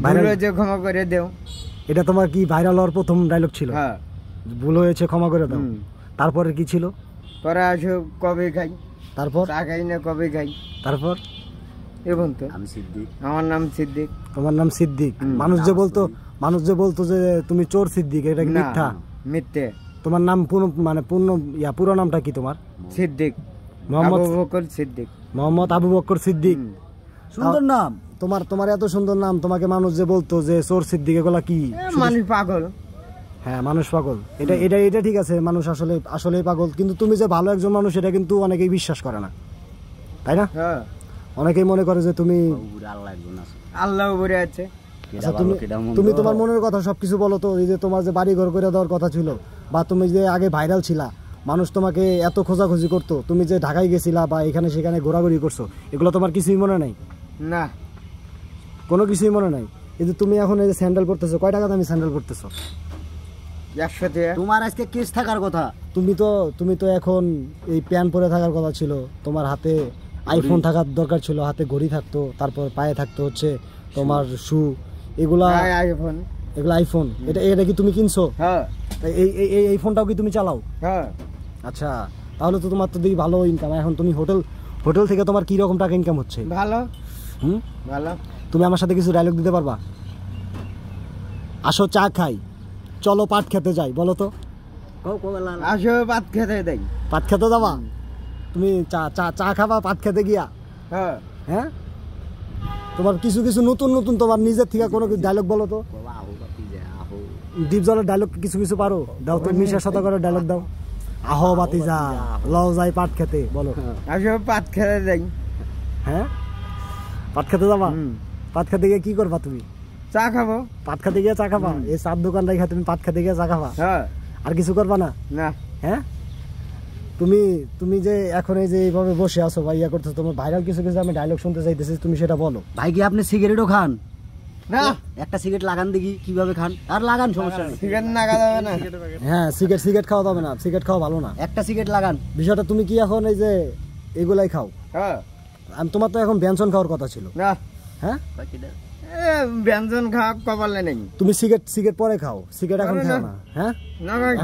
ভুল হয়েছে ক্ষমা করে দেও। এটা তোমার কি ভাইরাল হওয়ার প্রথম ডায়লগ ছিল? হ্যাঁ। ভুল হয়েছে ক্ষমা করে দাও। তারপরে কি ছিল? পরে আসো কবে খাই, তারপর চা খাই না কবে খাই, তারপর এবং তো আমি সিদ্দিক, আমার নাম সিদ্দিক। তোমার নাম সিদ্দিক। মানুষ যে বলতো যে তুমি চোর সিদ্দিক, এটা কি মিথ্যা? মিথ্যে। তোমার নাম পুরো নামটা কি তোমার? সিদ্দিক, মোহাম্মদ আবু বকর সিদ্দিক। মোহাম্মদ আবু বকর সিদ্দিক, সুন্দর নাম তোমার এত সুন্দর নাম, তোমাকে মানুষ যে বলতো যে চোর সিদ্দিক, এগুলা কি? মানুষ পাগল। হ্যাঁ, মানুষ পাগল। এটা ঠিক আছে, মানুষ আসলেই পাগল, কিন্তু তুমি যে ভালো একজন মানুষ এটা কিন্তু অনেকেই বিশ্বাস করে না, তাই না? হ্যাঁ, অনেকেই মনে করে যে তুমি আল্লাহ উপরে আছে। তুমি তোমার মনের কথা সবকিছু বলো তো। এই যে তোমার যে বাড়ি ঘর করে দেওয়ার কথা ছিল, বা তুমি যে আগে ভাইরাল ছিলা, মানুষ তোমাকে এত খোঁজাখুঁজি করতো, তুমি যে ঢাকায় গেছিলা বা এখানে সেখানে ঘোরাঘুরি করছো, এগুলো তোমার কিছুই মনে নাই? না, কোনো কিছুই মনে নাই। এই যে তুমি এখন এই যে স্যান্ডেল পরতেছো, কয় টাকা দামি স্যান্ডেল পরতেছো? 100 টাকা। তোমার আজকে কেস থাকার কথা। তুমি তো এখন এই প্যান্ট পরে থাকার কথা ছিল, তোমার হাতে আইফোন থাকার দরকার ছিল, হাতে ঘড়ি থাকতো, তারপর পায়ে থাকতো হচ্ছে তোমার শু, এগুলা আইফোন। এটা কি তুমি কিনছো? হ্যাঁ। এই ফোনটাও কি তুমি চালাও? হ্যাঁ। আচ্ছা, তাহলে তো তোমার তো দেখি ভালো ইনকাম। এখন তুমি হোটেল থেকে তোমার কি রকম টাকা ইনকাম হচ্ছে? ভালো। ভালো। তুমি আমার সাথে কিছু ডায়লগ দিতে পারবা? আসো চা খাই, চলো পাট খেতে যাই, বলো তো। আসো পাট খেতে যাই। পাট খেতে যাবা? তুমি চা খাবা পাট খেতে গিয়া? হ্যাঁ। হ্যাঁ, তোমার কিছু নতুন তোমার নিজের থেকে কোনো ডায়লগ বলো তো। ডিপ জলের ডায়লগ কিছু পারো? দাও তো, মিশার সাথে করে ডায়লগ দাও। আহো বাতিজা, লও যাই পাট খেতে, বলো। আসো পাট খেতে যাই। হ্যাঁ, পাট খেতে যাবা? পাট খেতে গিয়ে কি করবা তুমি? চা খাবো। পাট খেতে গিয়ে চা খাবা? এই চার দোকান রেখে তুমি পাট খেতে গিয়ে চা খাবা? হ্যাঁ। আর কিছু করবা না? না। হ্যাঁ, তুমি যে এখন এই যে এইভাবে বসে আছো বা ইয়া করতেছো, তোমার ভাইরাল কিছু আমি ডায়লগ শুনতে চাইতেছি, তুমি সেটা বলো। ভাই কি আপনি সিগারেটও খান? না। একটা সিগারেট লাগান দেখি কিভাবে খান। আর লাগান, সমস্যা নেই। সিগারেট লাগা যাবে না। হ্যাঁ, সিগারেট খাওয়া যাবে না, সিগারেট খাওয়া ভালো না। একটা সিগারেট লাগান। বিষয়টা তুমি কি এখন এই যে এগুলাই খাও? হ্যাঁ। তোমার তো এখন ব্যঞ্জন খাওয়ার কথা ছিল। না। হ্যাঁ, ব্যঞ্জন খাওয়া কপালে নেই। তুমি সিগারেট পরে খাও, সিগারেট এখন খাও না? হ্যাঁ,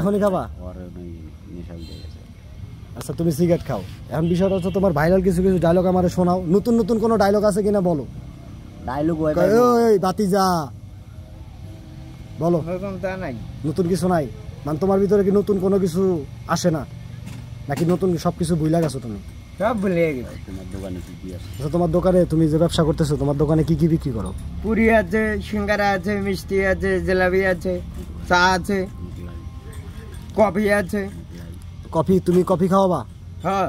এখনই খাবা? আচ্ছা, তুমি সিগারেট খাও। এখন বিষয়টা হচ্ছে তোমার ভাইরাল কিছু ডায়লগ আমারে শোনাও। নতুন কোনো ডায়লগ আছে কিনা বলো। ডায়লগ ওই বাতিজা, বলো। নতুন কিছু নাই? মানে তোমার ভিতরে কি নতুন কোনো কিছু আসে না, নাকি নতুন সবকিছু ভুলে গেছো তুমি? সব ভুলে গেছি। তোমার দোকানে কি কি আছে? আচ্ছা, তোমার দোকানে তুমি যে ব্যবসা করতেছো, তোমার দোকানে কি বিক্রি করো? পুরি আছে, সিঙ্গারা আছে, মিষ্টি আছে, জিলাপি আছে, চা আছে, কফি আছে। তুমি কফি খাওয়াবা? হ্যাঁ।